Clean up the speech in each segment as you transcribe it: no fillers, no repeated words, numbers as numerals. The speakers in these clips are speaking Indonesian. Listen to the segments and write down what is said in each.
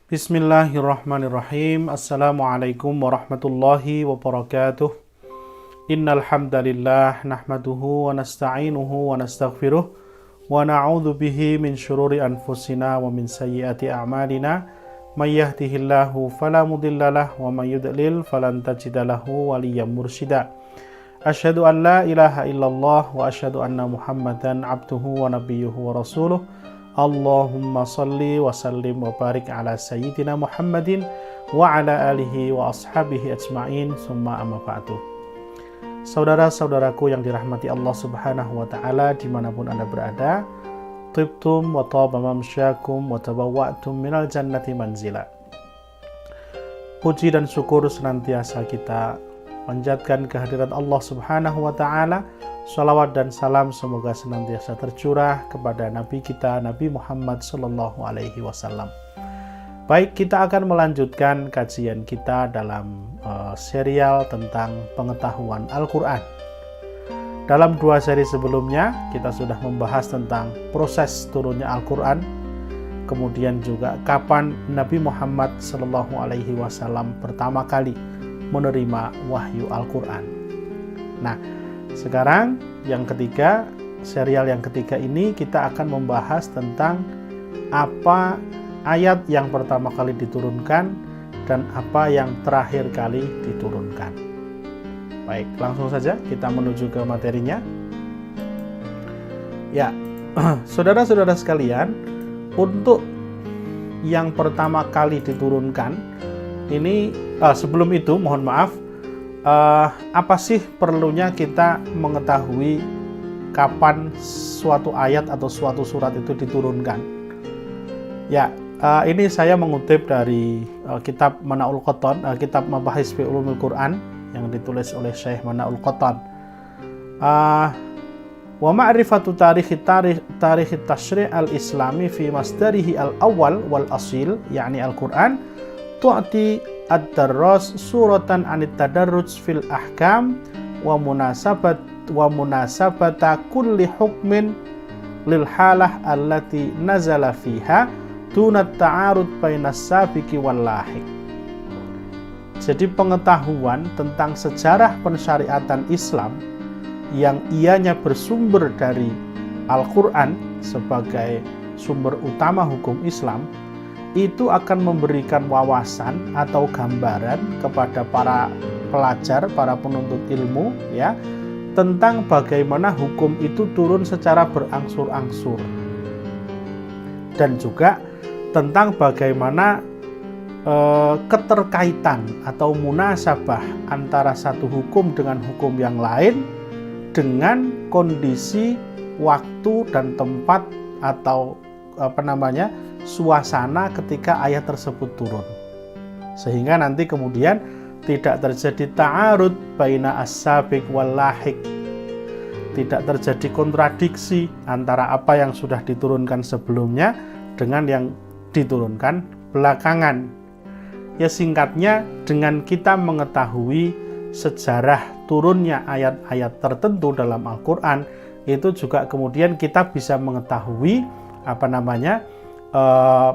Bismillahirrahmanirrahim. Assalamualaikum warahmatullahi wabarakatuh. Innal hamdalillah nahmaduhu wa nasta'inuhu wa nastaghfiruh wa na'udzu bihi min syururi anfusina wa min sayyiati a'malina. May yahdihillahu fala mudhillalah wa may yudlil falan tajida lahu waliyyan mursyida. Asyhadu an la ilaha illallah wa asyhadu anna Muhammadan abduhu wa nabiyyuhu wa rasuluh. Allahumma salli wa sallim wa barik ala sayyidina Muhammadin wa ala alihi wa ashabihi ajma'in summa amma ba'du. Saudara-saudaraku yang dirahmati Allah subhanahu wa ta'ala dimanapun Anda berada, tibtum wa taba mamsyakum wa tabawwa'tum minal jannati manzila. Puji dan syukur senantiasa kita panjatkan kehadirat Allah subhanahu wa ta'ala. Salawat dan salam semoga senantiasa tercurah kepada Nabi kita, Nabi Muhammad Sallallahu Alaihi Wasallam. Baik, kita akan melanjutkan kajian kita dalam serial tentang pengetahuan Al-Quran. Dalam 2 seri sebelumnya, kita sudah membahas tentang proses turunnya Al-Quran, kemudian juga kapan Nabi Muhammad Sallallahu Alaihi Wasallam pertama kali menerima wahyu Al-Quran. Nah, sekarang yang ketiga, serial yang ketiga ini kita akan membahas tentang apa ayat yang pertama kali diturunkan dan apa yang terakhir kali diturunkan. Baik, langsung saja kita menuju ke materinya. Ya, saudara-saudara sekalian, untuk yang pertama kali diturunkan ini, sebelum itu mohon maaf, apa sih perlunya kita mengetahui kapan suatu ayat atau suatu surat itu diturunkan? Ya, ini saya mengutip dari kitab Mana'ul Qattan, kitab Mabahis fi Ulumul Quran yang ditulis oleh Syekh Mana'ul Qattan. Wa ma'rifatu tarikh tashri' al-islami fi masdarihi al-awwal wal asil, yakni Al-Quran, tu'ti ad-darras suratan anit tadarruj fil ahkam wa munasabata kulli hukmin lil halah allati nazala fiha dunat ta'arud bainas sabiqi wal lahiq. Jadi pengetahuan tentang sejarah pensyariatan Islam yang ianya bersumber dari Al-Quran sebagai sumber utama hukum Islam itu akan memberikan wawasan atau gambaran kepada para pelajar, para penuntut ilmu, ya, tentang bagaimana hukum itu turun secara berangsur-angsur, dan juga tentang bagaimana keterkaitan atau munasabah antara satu hukum dengan hukum yang lain dengan kondisi waktu dan tempat atau suasana ketika ayat tersebut turun, sehingga nanti kemudian tidak terjadi ta'arud baina as-sabiq wal lahiq, tidak terjadi kontradiksi antara apa yang sudah diturunkan sebelumnya dengan yang diturunkan belakangan. Ya, singkatnya, dengan kita mengetahui sejarah turunnya ayat-ayat tertentu dalam Al-Quran, itu juga kemudian kita bisa mengetahui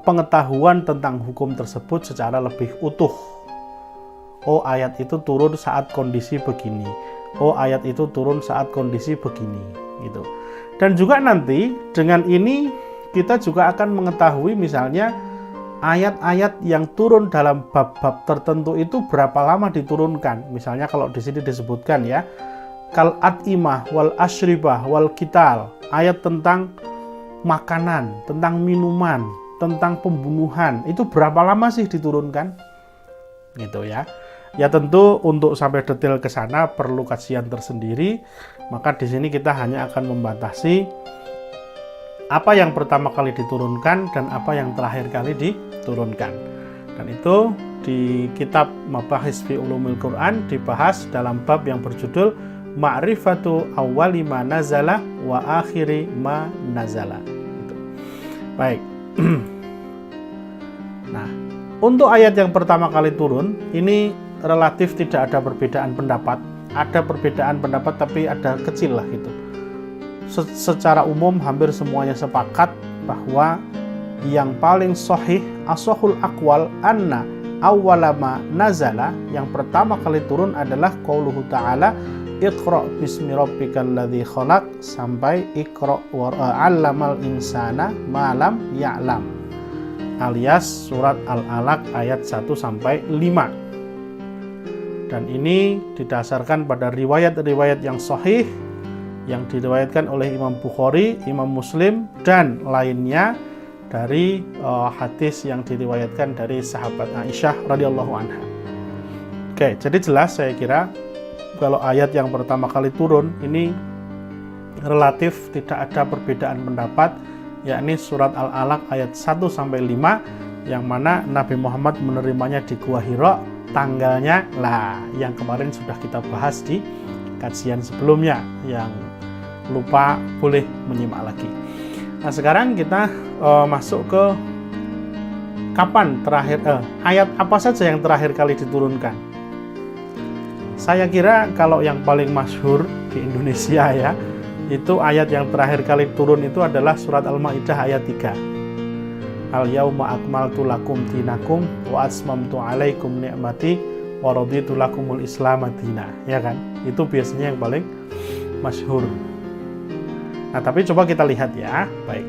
pengetahuan tentang hukum tersebut secara lebih utuh. Oh, ayat itu turun saat kondisi begini. Oh, ayat itu turun saat kondisi begini, gitu. Dan juga nanti dengan ini kita juga akan mengetahui misalnya ayat-ayat yang turun dalam bab-bab tertentu itu berapa lama diturunkan. Misalnya kalau di sini disebutkan, ya, kal at'imah wal asyribah wal kital, ayat tentang makanan, tentang minuman, tentang pembunuhan, itu berapa lama sih diturunkan? Gitu ya. Ya, tentu untuk sampai detail ke sana perlu kajian tersendiri. Maka di sini kita hanya akan membatasi apa yang pertama kali diturunkan dan apa yang terakhir kali diturunkan. Dan itu di kitab Mabahis fi Ulumul Quran dibahas dalam bab yang berjudul Ma'rifatu awwali ma nazala wa akhiri ma nazala. Gitu. Baik. Nah, untuk ayat yang pertama kali turun, ini relatif tidak ada perbedaan pendapat. Ada perbedaan pendapat tapi ada kecil lah gitu. Secara umum hampir semuanya sepakat bahwa yang paling sahih ashahul aqwal anna awwalama nazala, yang pertama kali turun adalah qauluhu ta'ala Iqra bismi rabbikal ladzi khalaq sampai Iqra wa 'allamal insana ma lam ya'lam, alias surat Al-Alaq ayat 1 sampai 5. Dan ini didasarkan pada riwayat-riwayat yang sahih yang diriwayatkan oleh Imam Bukhari, Imam Muslim dan lainnya dari hadis yang diriwayatkan dari sahabat Aisyah radhiyallahu anha. Oke, jadi jelas saya kira kalau ayat yang pertama kali turun ini relatif tidak ada perbedaan pendapat, yakni surat Al-Alaq ayat 1 sampai 5 yang mana Nabi Muhammad menerimanya di Gua Hira, tanggalnya lah yang kemarin sudah kita bahas di kajian sebelumnya, yang lupa boleh menyimak lagi. Nah, sekarang kita masuk ke kapan terakhir ayat apa saja yang terakhir kali diturunkan. Saya kira kalau yang paling masyhur di Indonesia ya, itu ayat yang terakhir kali turun itu adalah surat Al-Maidah ayat 3. Al-yauma akmaltu lakum dinakum wa atmamtu alaikum ni'mati wa raditu lakumul Islam madina, ya kan? Itu biasanya yang paling masyhur. Nah, tapi coba kita lihat ya. Baik.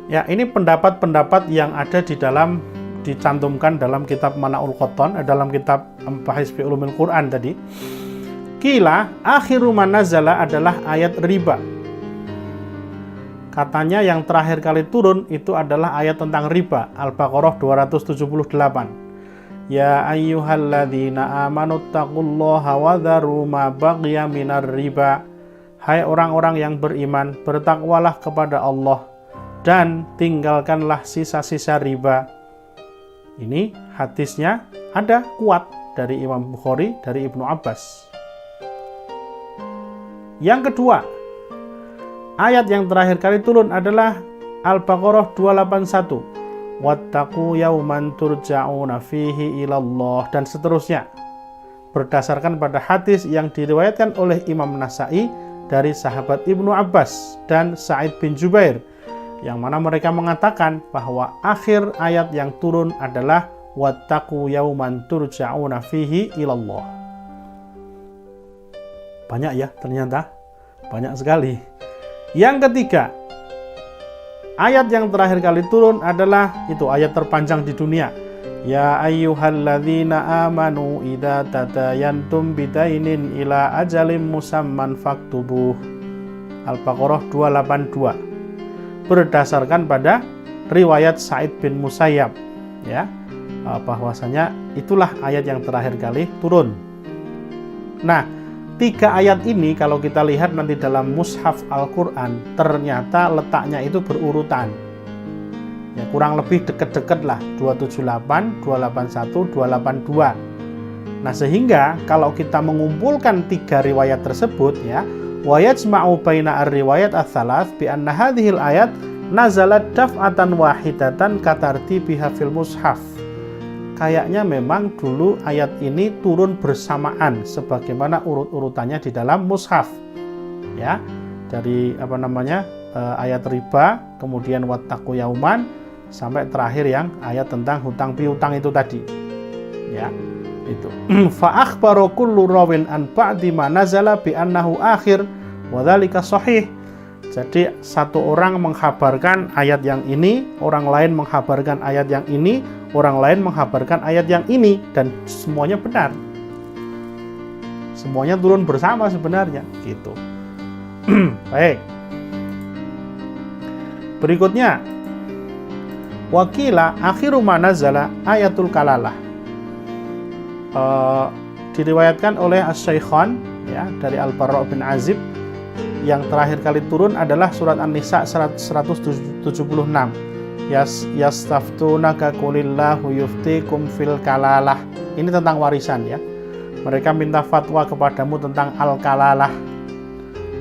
Ya, ini pendapat-pendapat yang ada dicantumkan dalam kitab Mana'ul Qattan, dalam kitab Bahis fi Ulumil Quran tadi. Qila akhiru man nazala adalah ayat riba. Katanya yang terakhir kali turun itu adalah ayat tentang riba, Al-Baqarah 278. Ya ayyuhalladzina amanu taqullaha wa dharu ma baqiya minar riba. Hai orang-orang yang beriman, bertakwalah kepada Allah dan tinggalkanlah sisa-sisa riba. Ini hadisnya ada kuat dari Imam Bukhari, dari Ibnu Abbas. Yang kedua, ayat yang terakhir kali turun adalah Al-Baqarah 281. Wattaqu yauman turja'una fihi ilallah, dan seterusnya. Berdasarkan pada hadis yang diriwayatkan oleh Imam Nasa'i dari sahabat Ibnu Abbas dan Sa'id bin Jubair, yang mana mereka mengatakan bahwa akhir ayat yang turun adalah wattaqu yauman turja'una fihi ilallah. Banyak ya, ternyata banyak sekali. Yang ketiga, ayat yang terakhir kali turun adalah itu ayat terpanjang di dunia. Ya ayyuhalladzina amanu idza tadayantum bidainin ila ajalim musamman faktubuh. Al-Baqarah 282. Berdasarkan pada riwayat Sa'id bin Musayyab, ya, bahwasanya itulah ayat yang terakhir kali turun. Nah, 3 ayat ini kalau kita lihat nanti dalam mushaf Al-Quran, ternyata letaknya itu berurutan, ya, kurang lebih deket-deket lah, 278, 281, 282. Nah, sehingga kalau kita mengumpulkan 3 riwayat tersebut, ya, wa yajma'u baina ar-riwayat ats-tsalaats bi anna hadhil ayat nazalat daf'atan wahidatan katartibiha fil mushaf. Kayaknya memang dulu ayat ini turun bersamaan sebagaimana urut-urutannya di dalam mushaf. Ya, dari ayat riba, kemudian wattaqu yauman sampai terakhir yang ayat tentang hutang piutang itu tadi. Ya, itu. Fa akhbaru kullu rawin an ba'di ma nazala bi annahu akhir wa dzalika sahih. Jadi satu orang menghabarkan ayat yang ini, orang lain menghabarkan ayat yang ini, orang lain menghabarkan ayat yang ini, dan semuanya benar. Semuanya turun bersama sebenarnya, gitu. Baik. Berikutnya, wakila akhiru ma nazala ayatul kalalah. Diriwayatkan oleh Asy-Syaikhan, ya, dari Al-Barra bin Azib, yang terakhir kali turun adalah surat An-Nisa 176. Yastaftunaka qulillahu yuftikum fil kalalah. Ini tentang warisan, ya. Mereka minta fatwa kepadamu tentang al-kalalah.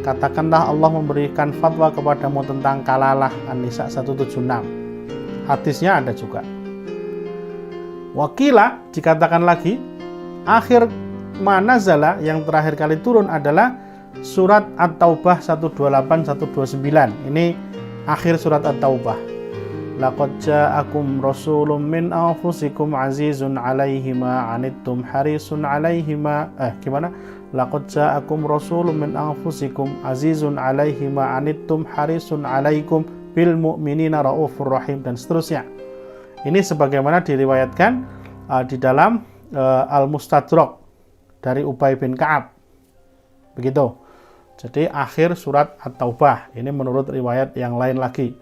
Katakanlah Allah memberikan fatwa kepadamu tentang kalalah. An-Nisa 176. Hadisnya ada juga. Wakila dikatakan lagi, akhir manazala yang terakhir kali turun adalah surat At-Taubah 128 129. Ini akhir surat At-Taubah. Laqad ja'akum rasulun min anfusikum azizun 'alaihi ma 'anittum harisun 'alaihi ma gimana? Laqad ja'akum rasulun min anfusikum azizun 'alaihi ma 'anittum harisun 'alaikum bil mu'minina raufur rahim, dan seterusnya. Ini sebagaimana diriwayatkan di dalam Al-Mustadrak dari Ubay bin Ka'ab. Begitu. Jadi akhir surat At-Taubah. Ini menurut riwayat yang lain lagi.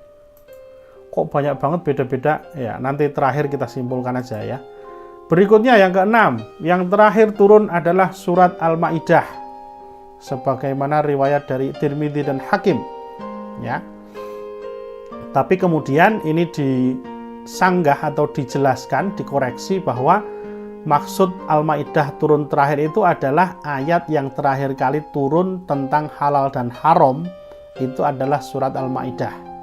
Kok banyak banget beda-beda? Ya, nanti terakhir kita simpulkan aja ya. Berikutnya yang keenam, yang terakhir turun adalah surat Al-Maidah. Sebagaimana riwayat dari Tirmidzi dan Hakim. Ya. Tapi kemudian ini disanggah atau dijelaskan, dikoreksi bahwa maksud Al-Maidah turun terakhir itu adalah ayat yang terakhir kali turun tentang halal dan haram, itu adalah surat Al-Maidah.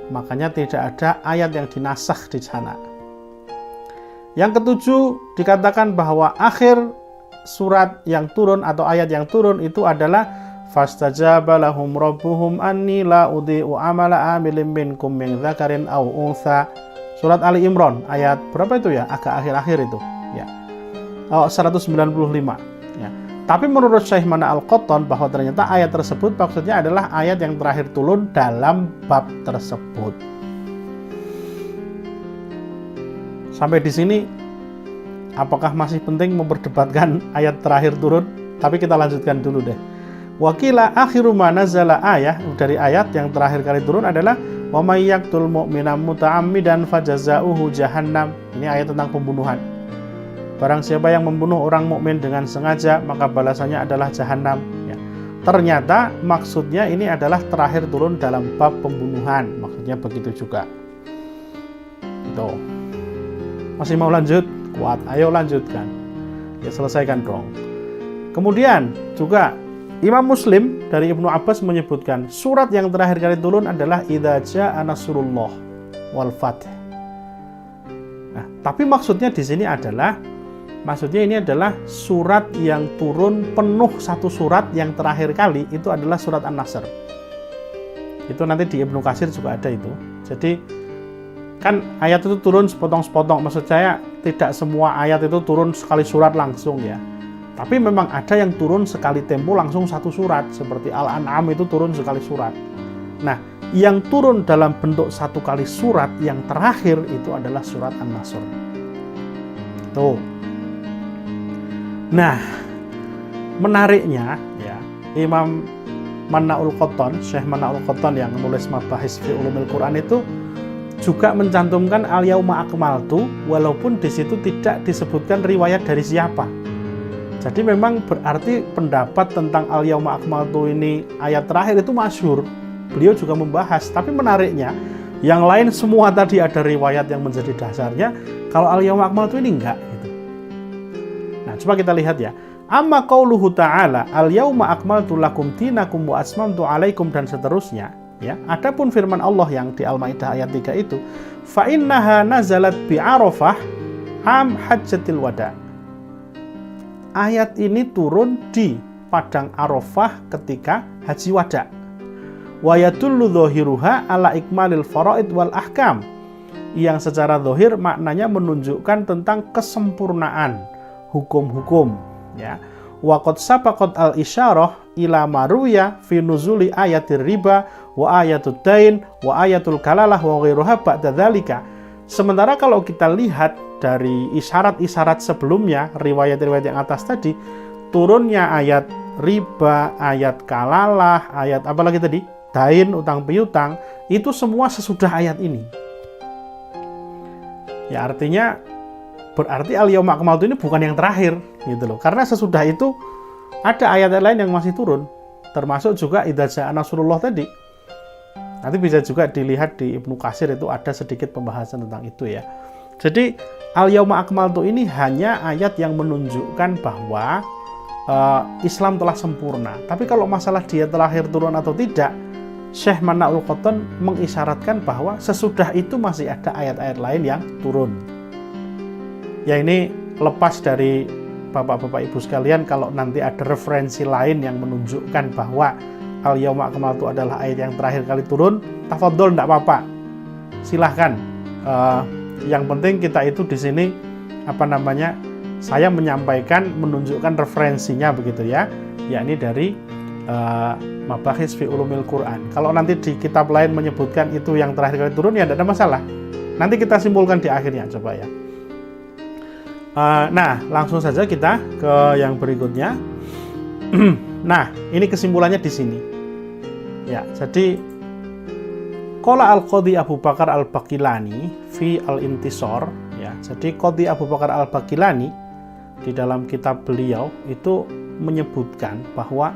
Makanya tidak ada ayat yang dinasakh di sana. Yang ketujuh, dikatakan bahwa akhir surat yang turun atau ayat yang turun itu adalah fastajaba lahum rabbuhum anni la udhi'u amala amilin minkum min dzakarin aw untha. Surat Ali Imran ayat berapa itu ya? Agak akhir-akhir itu ya. 195 ya. Tapi menurut Syekh Mana Al-Qattan bahwa ternyata ayat tersebut maksudnya adalah ayat yang terakhir turun dalam bab tersebut. Sampai di sini apakah masih penting memperdebatkan ayat terakhir turun? Tapi kita lanjutkan dulu deh. Wakila akhiru ma nazala ayah, dari ayat yang terakhir kali turun adalah wa may yaqtul mu'mina muta'ammidan fajazauhu jahannam. Ini ayat tentang pembunuhan. Barang siapa yang membunuh orang mukmin dengan sengaja, maka balasannya adalah jahanam. Ya. Ternyata maksudnya ini adalah terakhir turun dalam bab pembunuhan. Maksudnya begitu juga. Itu. Masih mau lanjut? Kuat. Ayo lanjutkan. Ya, selesaikan dong. Kemudian juga Imam Muslim dari Ibnu Abbas menyebutkan surat yang terakhir kali turun adalah idza jaa nasrullah wal fath. Nah, tapi maksudnya di sini adalah ini adalah surat yang turun penuh, satu surat yang terakhir kali itu adalah surat An-Nasr. Itu nanti di Ibnu Katsir juga ada itu. Jadi kan ayat itu turun sepotong-sepotong. Maksud saya tidak semua ayat itu turun sekali surat langsung ya. Tapi memang ada yang turun sekali tempo langsung satu surat. Seperti Al-An'am itu turun sekali surat. Nah, yang turun dalam bentuk satu kali surat yang terakhir itu adalah surat An-Nasr. Tuh. Nah, menariknya ya, Imam Mana'ul Qattan, Syekh Mana'ul Qattan yang menulis Mabahis fi Ulumil Quran itu juga mencantumkan al-yauma akmaltu, walaupun di situ tidak disebutkan riwayat dari siapa. Jadi memang berarti pendapat tentang al-yauma akmaltu ini ayat terakhir itu masyhur. Beliau juga membahas, tapi menariknya yang lain semua tadi ada riwayat yang menjadi dasarnya, kalau al-yauma akmaltu ini enggak gitu. Nah, coba kita lihat ya. Amma qauluhu ta'ala al-yauma akmaltu lakum dinakum wa atmamtu 'alaikum dan seterusnya ya. Adapun firman Allah yang di Al-Maidah ayat 3 itu fa innaha nazalat bi Arafah am hajjatil wada. Ayat ini turun di padang Arafah ketika haji wada. Wa yadullu dhahiruha ala ikmalil faraid wal ahkam. Yang secara zahir maknanya menunjukkan tentang kesempurnaan hukum-hukum ya. Wa qad sabaqat al-isyarah ila maruya fi nuzuli ayatir riba wa ayatud dain wa ayatul kalalah wa ghairuha ba'da dzalika. Sementara kalau kita lihat dari isyarat-isyarat sebelumnya, riwayat-riwayat yang atas tadi, turunnya ayat riba, ayat kalalah, ayat apa lagi tadi? Dain, utang piutang, itu semua sesudah ayat ini. Ya artinya berarti al-yauma akmaltu ini bukan yang terakhir gitu loh. Karena sesudah itu ada ayat lain yang masih turun, termasuk juga idza jaa nasrullah tadi. Nanti bisa juga dilihat di Ibnu Katsir itu ada sedikit pembahasan tentang itu ya. Jadi al-yauma akmaltu ini hanya ayat yang menunjukkan bahwa Islam telah sempurna. Tapi kalau masalah dia terakhir turun atau tidak, Syekh Mana'ul Qattan mengisyaratkan bahwa sesudah itu masih ada ayat-ayat lain yang turun. Ya ini lepas dari Bapak-bapak Ibu sekalian, kalau nanti ada referensi lain yang menunjukkan bahwa Al-Yauma Akmaltu adalah ayat yang terakhir kali turun, tafadhol, enggak apa-apa. Silahkan. Yang penting kita itu di sini saya menyampaikan, menunjukkan referensinya begitu ya, yakni dari Mabahis fi Ulumil Quran. Kalau nanti di kitab lain menyebutkan itu yang terakhir kali turun, ya tidak ada masalah. Nanti kita simpulkan di akhirnya, coba ya. Nah, langsung saja kita ke yang berikutnya. Nah, ini kesimpulannya di sini. Ya, jadi Qala Al-Qadhi Abu Bakar Al-Baqilani fi Al-Intisar, ya. Jadi Qadhi Abu Bakar Al-Baqilani di dalam kitab beliau itu menyebutkan bahwa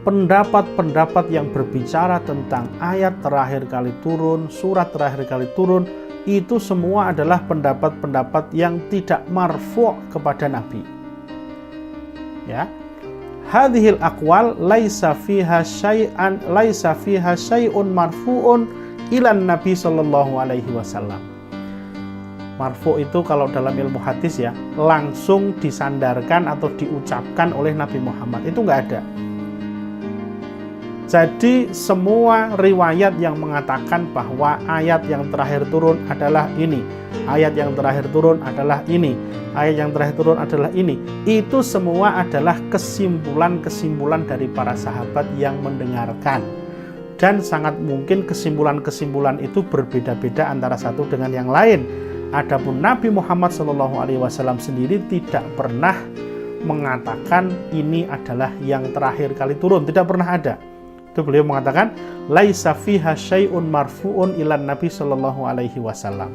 pendapat-pendapat yang berbicara tentang ayat terakhir kali turun, surat terakhir kali turun, itu semua adalah pendapat-pendapat yang tidak marfu' kepada Nabi. Ya. Hadhil aqwal laisa fiha syai'un marfu'un ilan Nabi sallallahu alaihi wasallam. Marfu' itu kalau dalam ilmu hadis ya, langsung disandarkan atau diucapkan oleh Nabi Muhammad. Itu enggak ada. Jadi semua riwayat yang mengatakan bahwa ayat yang terakhir turun adalah ini, ayat yang terakhir turun adalah ini, ayat yang terakhir turun adalah ini, itu semua adalah kesimpulan-kesimpulan dari para sahabat yang mendengarkan. Dan sangat mungkin kesimpulan-kesimpulan itu berbeda-beda antara satu dengan yang lain. Adapun Nabi Muhammad SAW sendiri tidak pernah mengatakan ini adalah yang terakhir kali turun, tidak pernah ada. Itu beliau mengatakan laisa fiha syai'un marfu'un ilan Nabi sallallahu alaihi wasallam.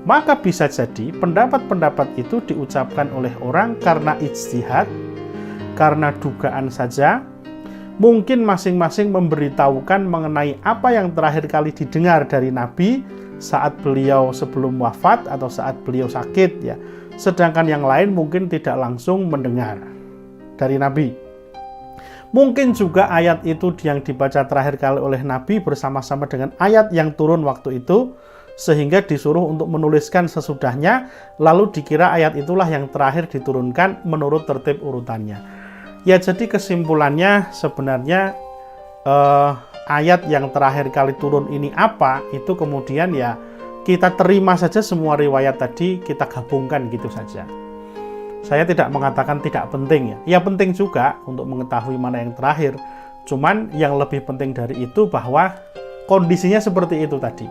Maka bisa jadi pendapat-pendapat itu diucapkan oleh orang karena ijtihad, karena dugaan saja. Mungkin masing-masing memberitahukan mengenai apa yang terakhir kali didengar dari Nabi saat beliau sebelum wafat atau saat beliau sakit ya. Sedangkan yang lain mungkin tidak langsung mendengar dari Nabi. Mungkin juga ayat itu yang dibaca terakhir kali oleh Nabi bersama-sama dengan ayat yang turun waktu itu, sehingga disuruh untuk menuliskan sesudahnya, lalu dikira ayat itulah yang terakhir diturunkan menurut tertib urutannya. Ya, jadi kesimpulannya sebenarnya ayat yang terakhir kali turun ini apa, itu kemudian ya kita terima saja semua riwayat tadi, kita gabungkan gitu saja. Saya tidak mengatakan tidak penting ya. Ya penting juga untuk mengetahui mana yang terakhir. Cuman yang lebih penting dari itu bahwa kondisinya seperti itu tadi.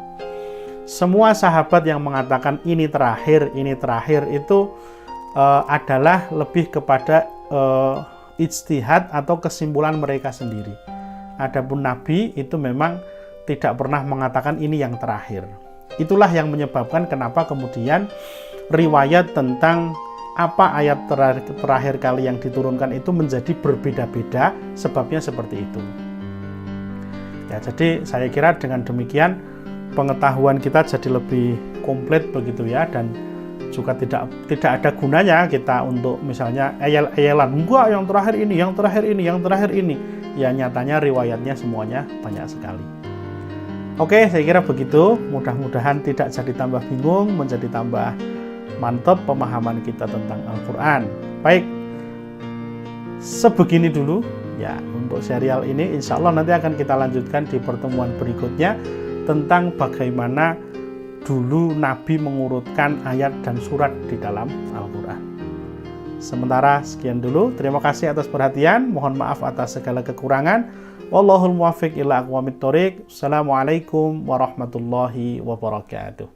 Semua sahabat yang mengatakan ini terakhir itu adalah lebih kepada ijtihad atau kesimpulan mereka sendiri. Adapun Nabi itu memang tidak pernah mengatakan ini yang terakhir. Itulah yang menyebabkan kenapa kemudian riwayat tentang apa ayat terakhir kali yang diturunkan itu menjadi berbeda-beda, sebabnya seperti itu. Ya, jadi saya kira dengan demikian pengetahuan kita jadi lebih komplit begitu ya, dan juga tidak ada gunanya kita untuk misalnya eyel-eyelan, enggak yang terakhir ini, yang terakhir ini, yang terakhir ini. Ya nyatanya riwayatnya semuanya banyak sekali. Oke, saya kira begitu. Mudah-mudahan tidak jadi tambah bingung, menjadi tambah mantap pemahaman kita tentang Al-Quran. Baik, sebegini dulu ya untuk serial ini. Insya Allah nanti akan kita lanjutkan di pertemuan berikutnya tentang bagaimana dulu Nabi mengurutkan ayat dan surat di dalam Al-Quran. Sementara sekian dulu. Terima kasih atas perhatian. Mohon maaf atas segala kekurangan. Wallahul muwaffiq ila aqwamit thoriq. Assalamualaikum warahmatullahi wabarakatuh.